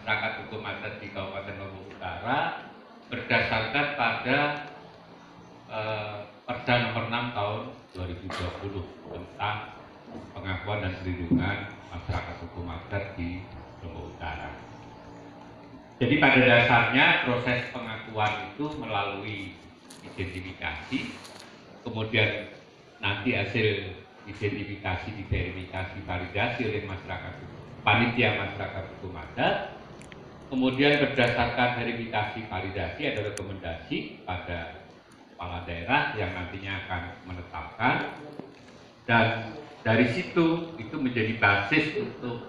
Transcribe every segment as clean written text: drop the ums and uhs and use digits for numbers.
masyarakat hukum adat di Kabupaten Lombok Utara berdasarkan pada Perda Nomor 6 Tahun 2020 tentang pengakuan dan perlindungan masyarakat hukum adat di Lombok Utara. Jadi pada dasarnya proses pengakuan itu melalui identifikasi, kemudian nanti hasil identifikasi diverifikasi validasi oleh masyarakat panitia masyarakat hukum adat, kemudian berdasarkan verifikasi validasi ada rekomendasi pada kepala daerah yang nantinya akan menetapkan, dan dari situ itu menjadi basis untuk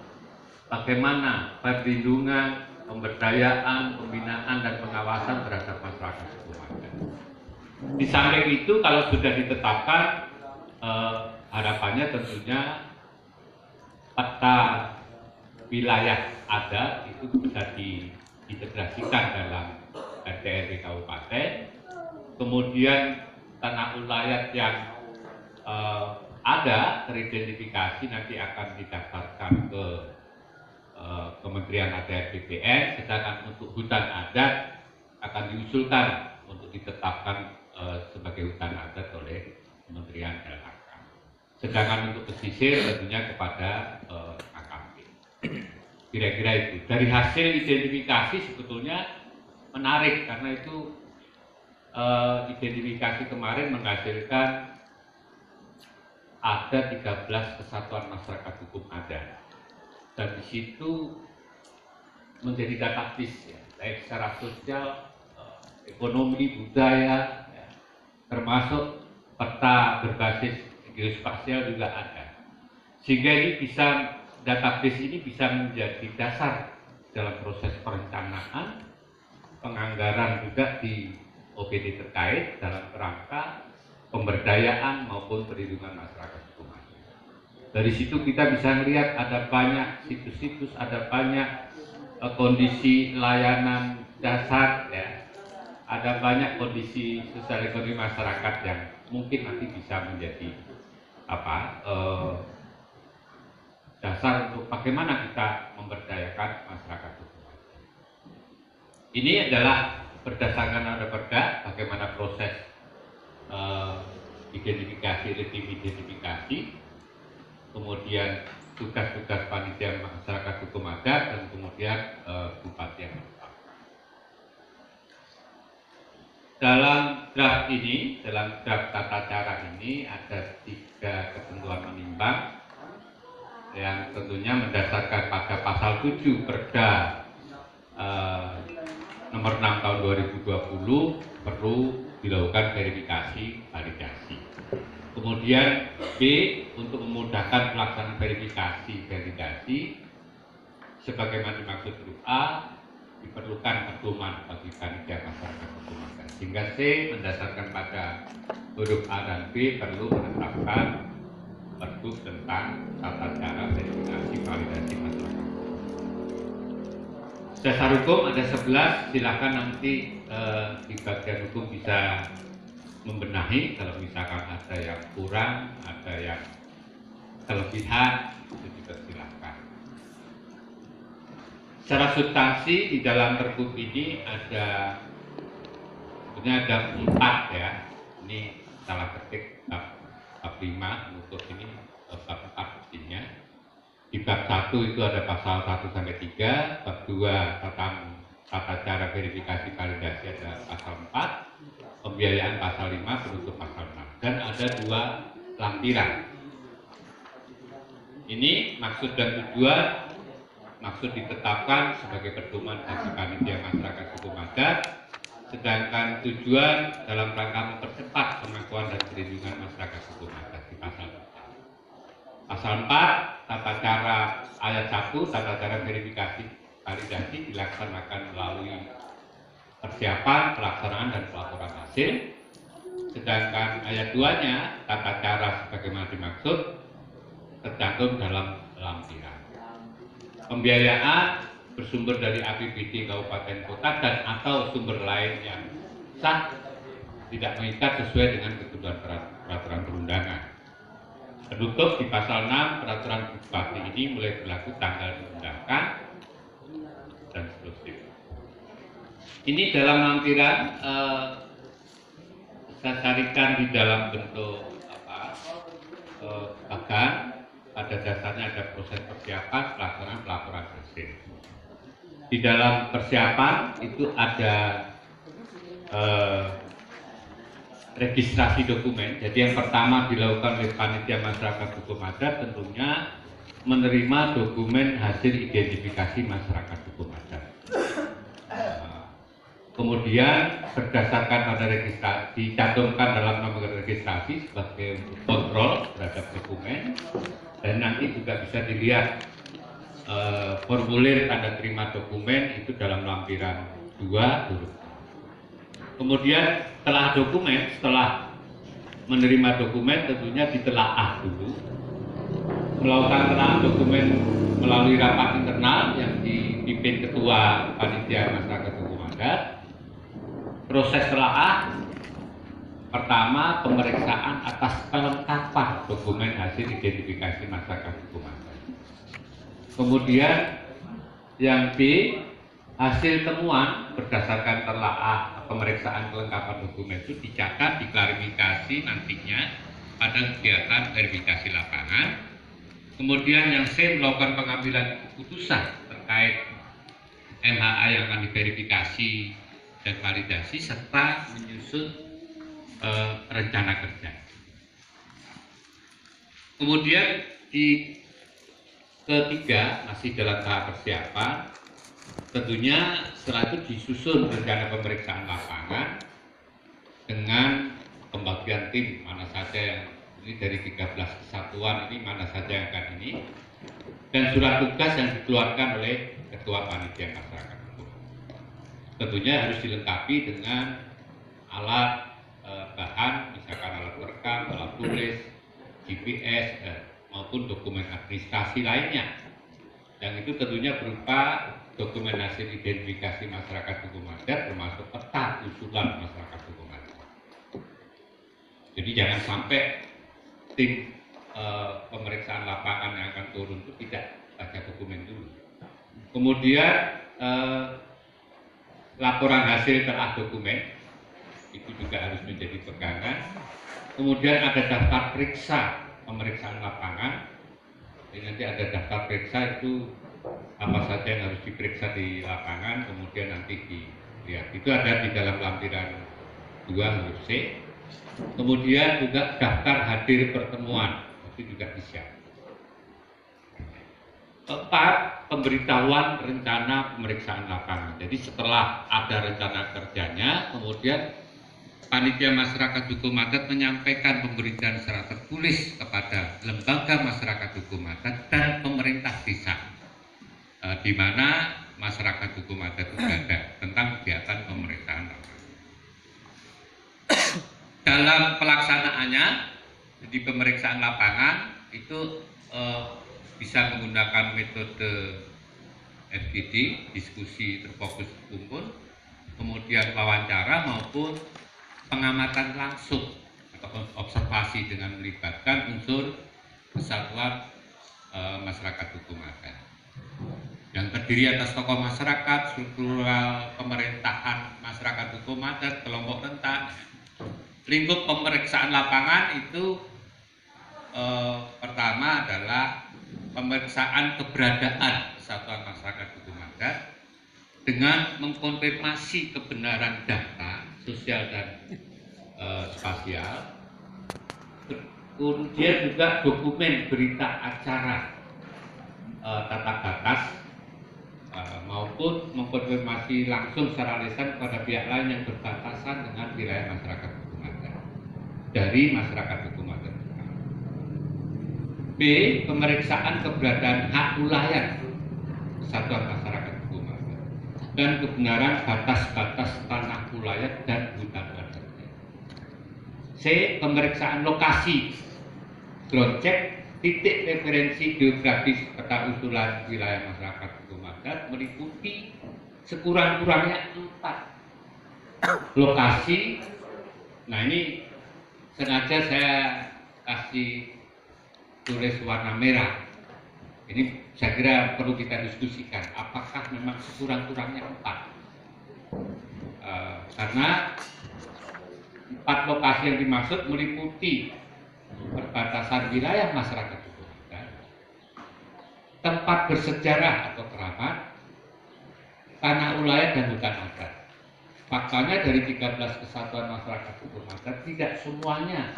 bagaimana perlindungan, pemberdayaan, pembinaan, dan pengawasan terhadap masyarakat hukum adat. Di samping itu, kalau sudah ditetapkan, harapannya tentunya peta wilayah adat itu bisa diintegrasikan dalam RT/RW kabupaten. Kemudian tanah ulayat yang ada teridentifikasi nanti akan didaftarkan ke Kementerian ATR BPN, sedangkan untuk hutan adat akan diusulkan untuk ditetapkan sebagai hutan adat oleh Kementerian LHK. Sedangkan untuk pesisir tentunya kepada KKP. Kira-kira itu. Dari hasil identifikasi sebetulnya menarik karena itu identifikasi kemarin menghasilkan ada 13 kesatuan masyarakat hukum adat. Dan di situ menjadi database ya, baik secara sosial, ekonomi, budaya, ya, termasuk peta berbasis geospasial juga ada. Sehingga ini bisa, database ini bisa menjadi dasar dalam proses perencanaan, penganggaran juga di OPD terkait dalam kerangka pemberdayaan maupun perlindungan masyarakat hukum adat. Dari situ kita bisa melihat ada banyak situs-situs, ada banyak kondisi layanan dasar, ya, ada banyak kondisi sosial ekonomi masyarakat yang mungkin nanti bisa menjadi dasar untuk bagaimana kita memberdayakan masyarakat hukum adat. Ini adalah berdasarkan ada perda bagaimana proses identifikasi, tim identifikasi, kemudian tugas-tugas panitia masyarakat hukum adat, dan kemudian bupati yang menetapkan. Dalam draft ini, dalam draft tata cara ini ada 3 ketentuan menimbang yang tentunya mendasarkan pada pasal 7 Perda Nomor 6 Tahun 2020 perlu dilakukan verifikasi validasi. Kemudian B, untuk memudahkan pelaksanaan verifikasi validasi sebagaimana dimaksud huruf A, diperlukan pedoman bagi panitia masyarakat hukum adat. Sehingga C, mendasarkan pada huruf A dan B, perlu menetapkan Pergub tentang tata cara verifikasi validasi masyarakat. Dasar hukum ada 11, silakan nanti di bagian hukum bisa membenahi kalau misalkan ada yang kurang, ada yang kelebihan, itu juga silakan. Secara substansi di dalam Pergub ini ada sebenarnya ada 4 ya. Ini salah ketik bab 5 untuk ini bab 4 isinya. Di bab 1 itu ada pasal 1 sampai 3, bab 2 tentang tata cara verifikasi validasi ada pasal 4, pembiayaan pasal 5, penutup pasal 6, dan ada 2 lampiran. Ini maksud dan tujuan. Maksud ditetapkan sebagai pedoman bagi panitia masyarakat hukum adat, sedangkan tujuan dalam rangka mempercepat pengakuan dan perlindungan masyarakat hukum adat di pasal 4. Pasal 4, tata cara ayat 1, tata cara verifikasi validasi dilaksanakan melalui persiapan, pelaksanaan, dan pelaporan hasil. Sedangkan ayat 2-nya, tata cara sebagaimana dimaksud, tercantum dalam lampiran. Pembiayaan bersumber dari APBD kabupaten kota dan atau sumber lain yang sah, tidak mengikat sesuai dengan ketentuan peraturan perundangan. Penutup di pasal 6 peraturan bupati ini mulai berlaku tanggal diundangkan dan Ini dalam lampiran saya carikan di dalam bentuk bagan. Pada dasarnya ada proses persiapan, pelaksanaan, pelaporan hasil. Di dalam persiapan itu ada registrasi dokumen. Jadi yang pertama dilakukan oleh panitia masyarakat hukum adat tentunya menerima dokumen hasil identifikasi masyarakat hukum adat. Kemudian berdasarkan pada registrasi dicantumkan dalam nomor registrasi sebagai kontrol terhadap dokumen, dan nanti juga bisa dilihat formulir tanda terima dokumen itu dalam lampiran 2 huruf. Kemudian setelah menerima dokumen tentunya ditelaah dulu, melakukan telaah dokumen melalui rapat internal yang dipimpin ketua panitia masyarakat hukum adat. Proses telaah pertama pemeriksaan atas kelengkapan dokumen hasil identifikasi masyarakat hukum adat. Kemudian yang B, hasil temuan berdasarkan telaah pemeriksaan kelengkapan dokumen itu dicatat, diklarifikasi nantinya pada kegiatan verifikasi lapangan. Kemudian yang C, melakukan pengambilan keputusan terkait MHA yang akan diverifikasi dan validasi serta menyusun rencana kerja. Kemudian di ketiga masih dalam tahap persiapan, tentunya setelah itu disusun rencana pemeriksaan lapangan dengan pembagian tim mana saja yang ini dari 13 kesatuan ini mana saja yang akan ini, dan surat tugas yang dikeluarkan oleh ketua panitia masyarakat. Tentunya harus dilengkapi dengan alat bahan, misalkan alat perekam, alat tulis, GPS, maupun dokumen administrasi lainnya. Yang itu tentunya berupa dokumen hasil identifikasi masyarakat hukum adat termasuk peta usulan masyarakat hukum adat. Jadi jangan sampai tim pemeriksaan lapangan yang akan turun itu tidak baca dokumen dulu. Kemudian laporan hasil telah dokumen itu juga harus menjadi pegangan. Kemudian ada daftar periksa pemeriksaan lapangan. Jadi nanti ada daftar periksa itu apa saja yang harus diperiksa di lapangan, kemudian nanti dilihat. Itu ada di dalam lampiran 2 huruf C. Kemudian juga daftar hadir pertemuan itu juga disiapkan. Keempat, pemberitahuan rencana pemeriksaan lapangan. Jadi setelah ada rencana kerjanya, kemudian panitia masyarakat hukum adat menyampaikan pemberitaan secara tertulis kepada lembaga masyarakat hukum adat dan pemerintah desa, di mana masyarakat hukum adat itu ada tentang kegiatan pemeriksaan lapangan. Dalam pelaksanaannya di pemeriksaan lapangan itu bisa menggunakan metode FGD, diskusi terfokus kumpul, kemudian wawancara maupun pengamatan langsung atau observasi dengan melibatkan unsur kesatuan masyarakat hukum adat yang terdiri atas tokoh masyarakat, struktural pemerintahan masyarakat hukum adat, kelompok rentan. Lingkup pemeriksaan lapangan itu pertama adalah pemeriksaan keberadaan kesatuan masyarakat hukum adat dengan mengkonfirmasi kebenaran data sosial dan spasial. Kemudian juga dokumen berita acara tata batas maupun mengkonfirmasi langsung secara lisan kepada pihak lain yang berbatasan dengan wilayah masyarakat hukum adat dari masyarakat hukum adat. B. Pemeriksaan keberadaan hak ulayat kesatuan masyarakat hukum adat dan kebenaran batas-batas tanah ulayat dan hutan adat. C. Pemeriksaan lokasi ground check titik referensi geografis peta usulan wilayah masyarakat hukum adat meliputi sekurang-kurangnya 4 lokasi. Nah, ini sengaja saya kasih tulis warna merah. Ini saya kira perlu kita diskusikan apakah memang sekurang-kurangnya 4. karena 4 lokasi yang dimaksud meliputi perbatasan wilayah masyarakat hukum adat, tempat bersejarah atau keramat, tanah ulayat dan hutan adat. Faktanya dari 13 kesatuan masyarakat hukum adat tidak semuanya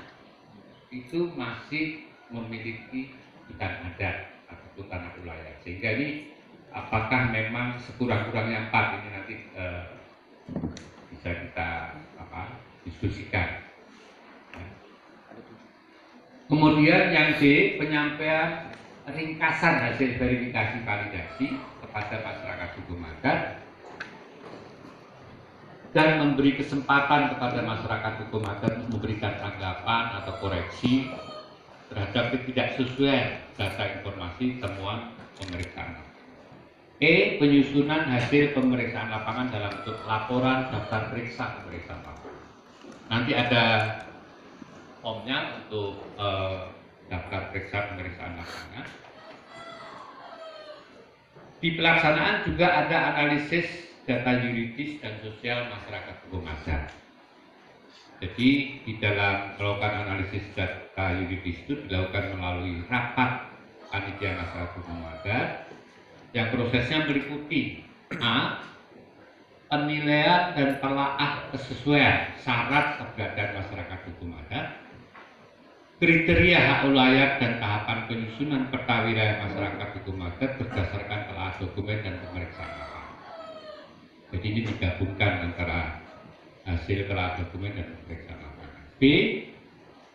itu masih memiliki hutan adat atau tanah ulayat. Sehingga ini apakah memang sekurang-kurangnya 4 ini nanti bisa kita diskusikan. Kemudian yang D, penyampaian ringkasan hasil verifikasi validasi kepada masyarakat hukum adat dan memberi kesempatan kepada masyarakat hukum adat memberikan tanggapan atau koreksi terhadap ketidaksesuaian data informasi temuan pemeriksaan. E, penyusunan hasil pemeriksaan lapangan dalam bentuk laporan daftar periksa pemeriksaan lapangan. Nanti ada formnya untuk daftar periksa pemeriksaan lapangan. Di pelaksanaan juga ada analisis data yuridis dan sosial masyarakat hukum adat. Jadi di dalam melakukan analisis data yuridis itu dilakukan melalui rapat panitia masyarakat hukum adat yang prosesnya meliputi A, penilaian dan telaah kesesuaian syarat keberadaan masyarakat hukum adat, kriteria hak ulayat dan tahapan penyusunan peta wilayah masyarakat hukum adat berdasarkan telaah dokumen dan pemeriksaan lapangan. Jadi ini digabungkan antara hasil telaah dokumen dan pemeriksaan lapangan. B,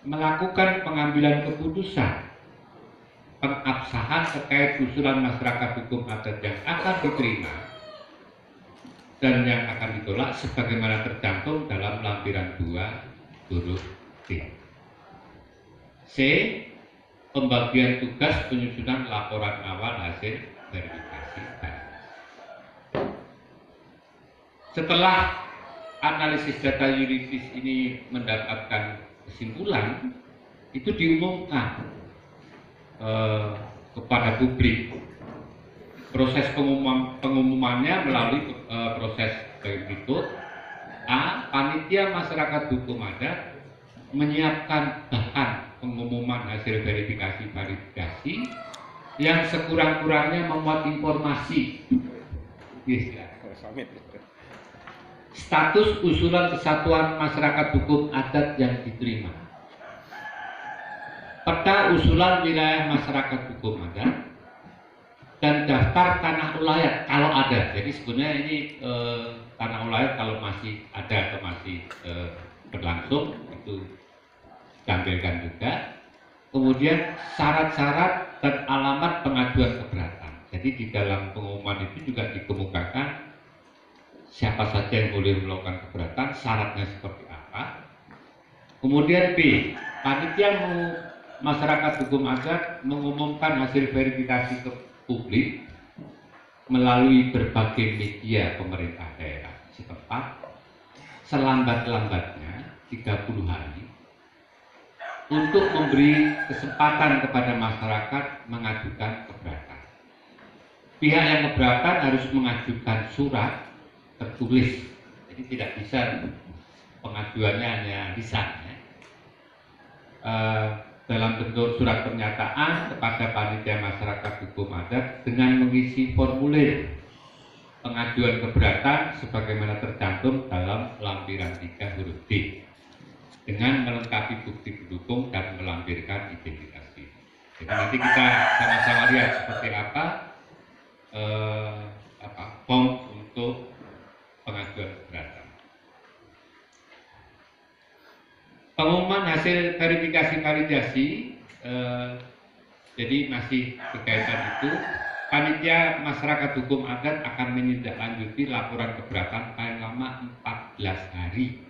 melakukan pengambilan keputusan pengabsahan terkait usulan masyarakat hukum adat yang akan diterima dan yang akan ditolak sebagaimana tercantum dalam lampiran 2 huruf D. C, pembagian tugas penyusunan laporan awal hasil verifikasi. Setelah analisis data yuridis ini mendapatkan kesimpulan, itu diumumkan kepada publik. Proses pengumumannya melalui proses berikut. A, panitia masyarakat hukum adat menyiapkan bahan pengumuman hasil verifikasi validasi yang sekurang-kurangnya memuat informasi status usulan kesatuan masyarakat hukum adat yang diterima, peta usulan wilayah masyarakat hukum adat, dan daftar tanah ulayat kalau ada. Jadi sebenarnya ini tanah ulayat kalau masih ada atau masih berlangsung itu tampilkan juga. Kemudian syarat-syarat dan alamat pengajuan keberatan. Jadi di dalam pengumuman itu juga dikemukakan siapa saja yang boleh melakukan keberatan, syaratnya seperti apa. Kemudian B, panitia masyarakat hukum adat mengumumkan hasil verifikasi ke publik melalui berbagai media pemerintah daerah setempat selambat-lambatnya 30 hari untuk memberi kesempatan kepada masyarakat mengajukan keberatan. Pihak yang keberatan harus mengajukan surat tertulis, jadi tidak bisa pengajuannya hanya lisan ya. Dalam bentuk surat pernyataan kepada panitia masyarakat hukum adat dengan mengisi formulir pengajuan keberatan sebagaimana tercantum dalam lampiran 3 huruf D dengan melengkapi bukti pendukung dan melampirkan identitas diri. Jadi nanti kita sama-sama lihat seperti apa form untuk pengajuan keberatan. Pengumuman hasil verifikasi validasi, jadi masih berkaitan itu, panitia masyarakat hukum adat akan menindaklanjuti laporan keberatan paling lama 14 hari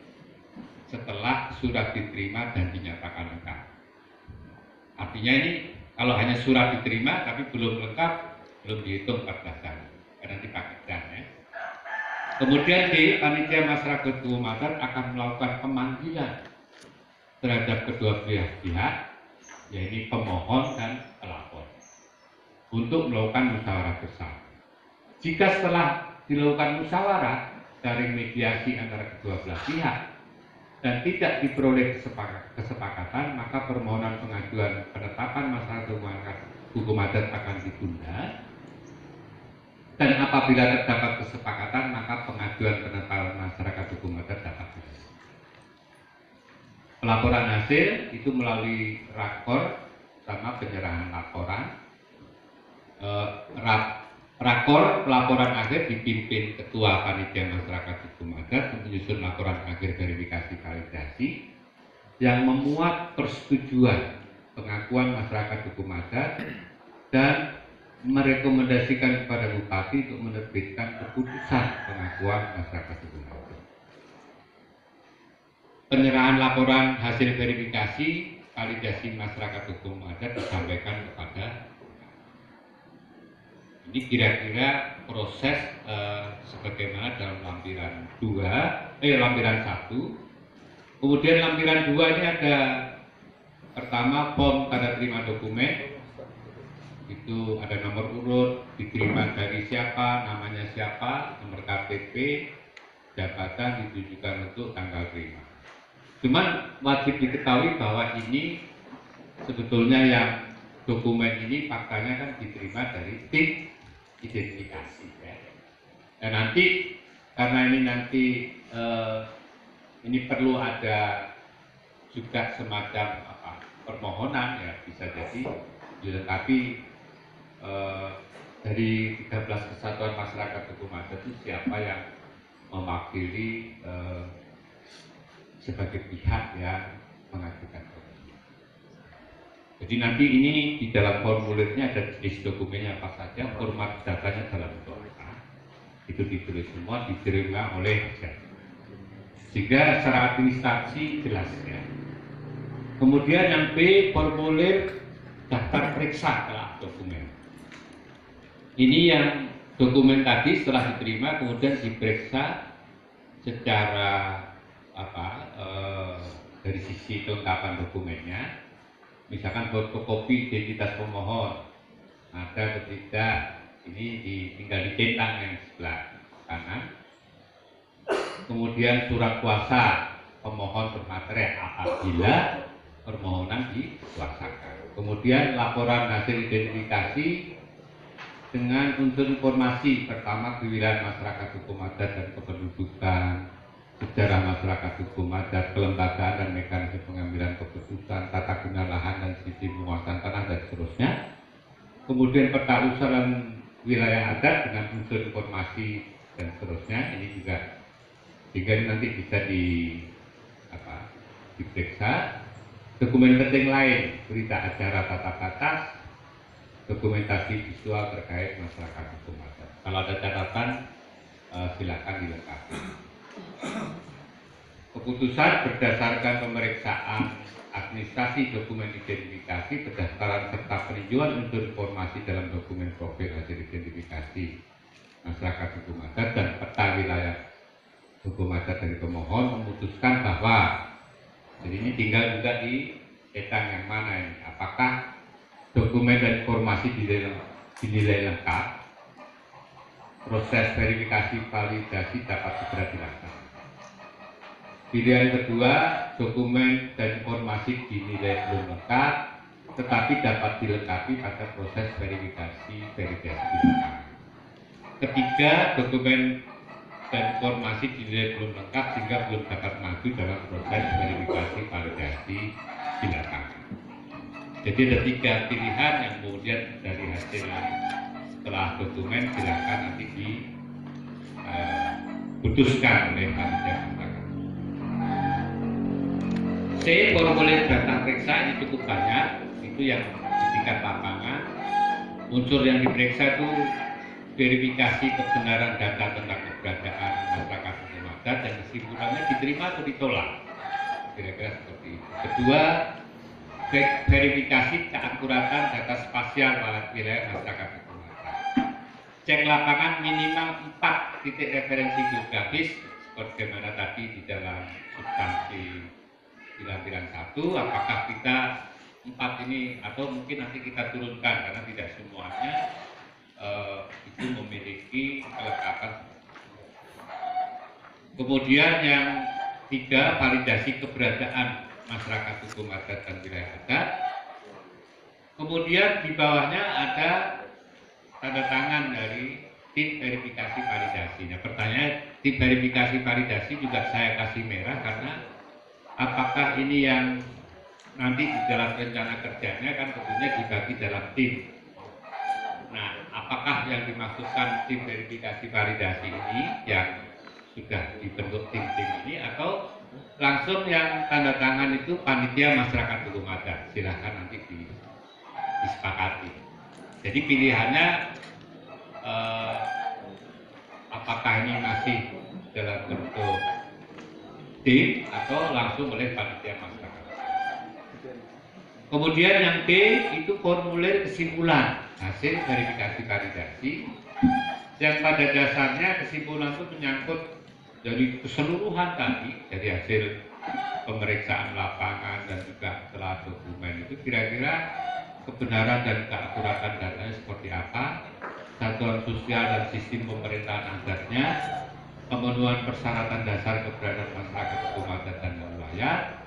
setelah surat diterima dan dinyatakan lengkap. Artinya ini kalau hanya surat diterima tapi belum lengkap, belum dihitung 14 hari, karena dipakai dan ya. Kemudian di panitia masyarakat hukum adat akan melakukan pemanggilan terhadap kedua pihak, yaitu pemohon dan pelapor, untuk melakukan musyawarah bersama. Jika setelah dilakukan musyawarah saling mediasi antara kedua belah pihak dan tidak diperoleh kesepakatan, maka permohonan pengajuan penetapan masalah hukum adat akan ditunda. Dan apabila terdapat kesepakatan, maka pengajuan penetapan masyarakat hukum adat dapat dilakukan. Pelaporan hasil itu melalui rakor sama penyerahan laporan. Rakor pelaporan akhir dipimpin Ketua Panitia Masyarakat Hukum Adat menyusun laporan akhir verifikasi validasi yang memuat persetujuan pengakuan masyarakat hukum adat dan merekomendasikan kepada Bupati untuk menerbitkan keputusan pengakuan masyarakat hukum adat. Penyerahan laporan hasil verifikasi validasi masyarakat hukum adat disampaikan kepada. Ini kira-kira proses sebagaimana dalam lampiran 1. Kemudian lampiran 2 ini ada pertama form tanda terima dokumen. Itu ada nomor urut, diterima dari siapa, namanya siapa, nomor KTP, jabatan ditujukan untuk tanggal terima. Cuman wajib diketahui bahwa ini sebetulnya yang dokumen ini faktanya kan diterima dari tim identifikasi ya. Dan nanti karena ini nanti ini perlu ada juga semacam permohonan ya, bisa jadi dilengkapi dari 13 kesatuan masyarakat hukum adat itu siapa yang mewakili sebagai pihak yang mengajukan. Jadi nanti ini di dalam formulirnya ada jenis dokumennya apa saja, format datanya dalam bentuk apa, itu ditulis semua, diterima oleh jasa. Sehingga secara administrasi jelas ya. Kemudian yang B, formulir daftar periksa telah dokumen. Ini yang dokumen tadi setelah diterima kemudian diperiksa secara dari sisi kelengkapan dokumennya. Misalkan fotokopi identitas pemohon ada atau tidak, ini tinggal dicentang yang sebelah kanan. Kemudian surat kuasa pemohon bermaterai apabila permohonan dikuasakan. Kemudian laporan hasil identifikasi dengan unsur informasi pertama kewilayahan masyarakat hukum adat dan kependudukan, sejarah masyarakat hukum adat, kelembagaan dan mekanisme pengambilan keputusan, tata guna lahan dan sistem penguasaan tanah dan seterusnya. Kemudian peta usulan wilayah adat dengan unsur informasi dan seterusnya. Ini juga sehingga nanti bisa diperiksa. Dokumen penting lain, berita acara tata batas, dokumentasi visual terkait masyarakat hukum adat. Kalau ada catatan silakan dilengkapi. Keputusan berdasarkan pemeriksaan administrasi dokumen identifikasi berdasarkan serta peninjauan unsur informasi dalam dokumen profil hasil identifikasi masyarakat hukum adat dan peta wilayah hukum adat dari pemohon memutuskan bahwa, jadi ini tinggal juga dicetak yang mana ini, apakah dokumen dan informasi dinilai lengkap, proses verifikasi validasi dapat segera dilaksanakan. Pilihan kedua, dokumen dan informasi dinilai belum lengkap, tetapi dapat dilengkapi pada proses verifikasi belakangan. Ketiga, dokumen dan informasi dinilai belum lengkap sehingga belum dapat maju dalam proses verifikasi validasi belakangan. Jadi ada 3 pilihan yang kemudian dari hasil setelah dokumen silakan nanti diputuskan oleh panitia masyarakat. C, formulir data periksa ini cukup banyak, itu yang di tingkat lapangan. Unsur yang diperiksa itu verifikasi kebenaran data tentang keberadaan masyarakat hukum adat dan kesimpulannya diterima atau ditolak, kira-kira seperti itu. Kedua, verifikasi keakuratan data spasial wilayah masyarakat hukum adat. Cek lapangan minimal 4 titik referensi geografis sebagaimana tadi di dalam substansi di lampiran 1, apakah kita 4 ini atau mungkin nanti kita turunkan karena tidak semuanya itu memiliki kelengkapan. Kemudian yang tiga, validasi keberadaan masyarakat hukum adat dan wilayah adat. Kemudian di bawahnya ada tanda tangan dari tim verifikasi validasi. Nah, pertanyaan tim verifikasi validasi juga saya kasih merah karena apakah ini yang nanti di dalam rencana kerjanya kan tentunya dibagi dalam tim. Nah, apakah yang dimaksudkan tim verifikasi validasi ini yang sudah dibentuk tim-tim ini atau langsung yang tanda tangan itu panitia masyarakat hukum adat? Silahkan nanti disepakati. Jadi pilihannya apakah ini masih dalam bentuk tim atau langsung oleh panitia masyarakat. Kemudian yang B itu formulir kesimpulan hasil verifikasi validasi yang pada dasarnya kesimpulan itu menyangkut dari keseluruhan tadi, dari hasil pemeriksaan lapangan dan juga setelah dokumen itu kira-kira kebenaran dan keakuratan datanya seperti apa, satuan sosial dan sistem pemerintahan adatnya, pemenuhan persyaratan dasar keberadaan masyarakat hukum adat dan wilayah,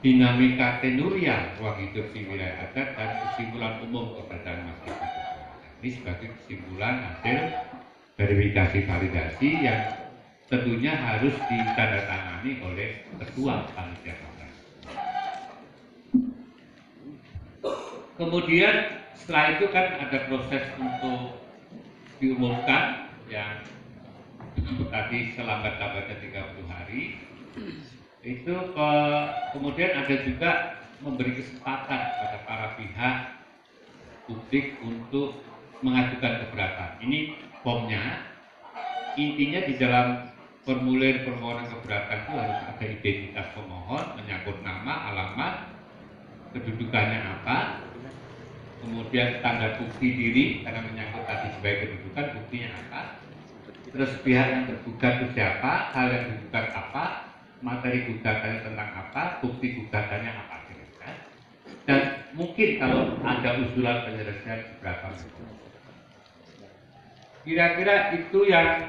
dinamika tenurial ruang hidup di wilayah adat, dan kesimpulan umum keberadaan masyarakat hukum adat. Ini sebagai kesimpulan hasil verifikasi validasi yang tentunya harus ditandatangani oleh ketua panitia masyarakat. Kemudian setelah itu kan ada proses untuk diumumkan yang tadi selambat-lambatnya 30 hari. Itu kemudian ada juga memberi kesempatan pada para pihak publik untuk mengajukan keberatan. Ini formnya, intinya di dalam formulir permohonan keberatan itu harus ada identitas pemohon, menyangkut nama, alamat, kedudukannya apa, kemudian tanda bukti diri karena menyangkut tadi sebagai kedudukan, buktinya apa, terus pihak yang tergugat itu siapa, hal yang digugat apa, materi gugatannya tentang apa, bukti gugatannya apa, dan mungkin kalau ada usulan penyelesaian keberatan. Kira-kira itu yang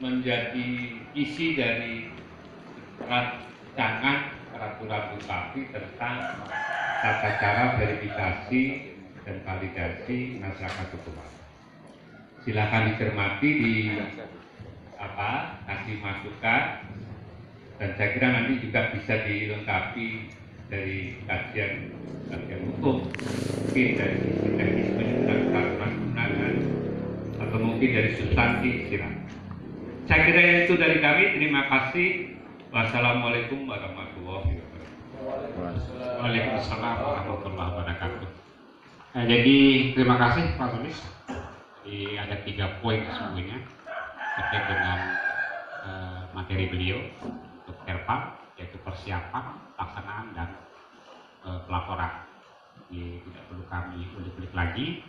menjadi isi dari rancangan peraturan Bupati tentang tata cara verifikasi dan validasi masyarakat hukum adat. Silakan dicermati, kasih masukan, dan saya kira nanti juga bisa dilengkapi dari kajian hukum, mungkin dari sisi teknis penyusunan peraturan undangan atau mungkin dari substansi. Silakan. Saya kira itu dari kami. Terima kasih. Wassalamualaikum warahmatullahi wabarakatuh. Waalaikumsalam warahmatullahi wabarakatuh. Jadi terima kasih Pak Tulis. Ada 3 poin sesungguhnya terkait dengan materi beliau untuk Terpam, yaitu persiapan, pelaksanaan, dan pelaporan. Tidak perlu kami ulik-ulik lagi.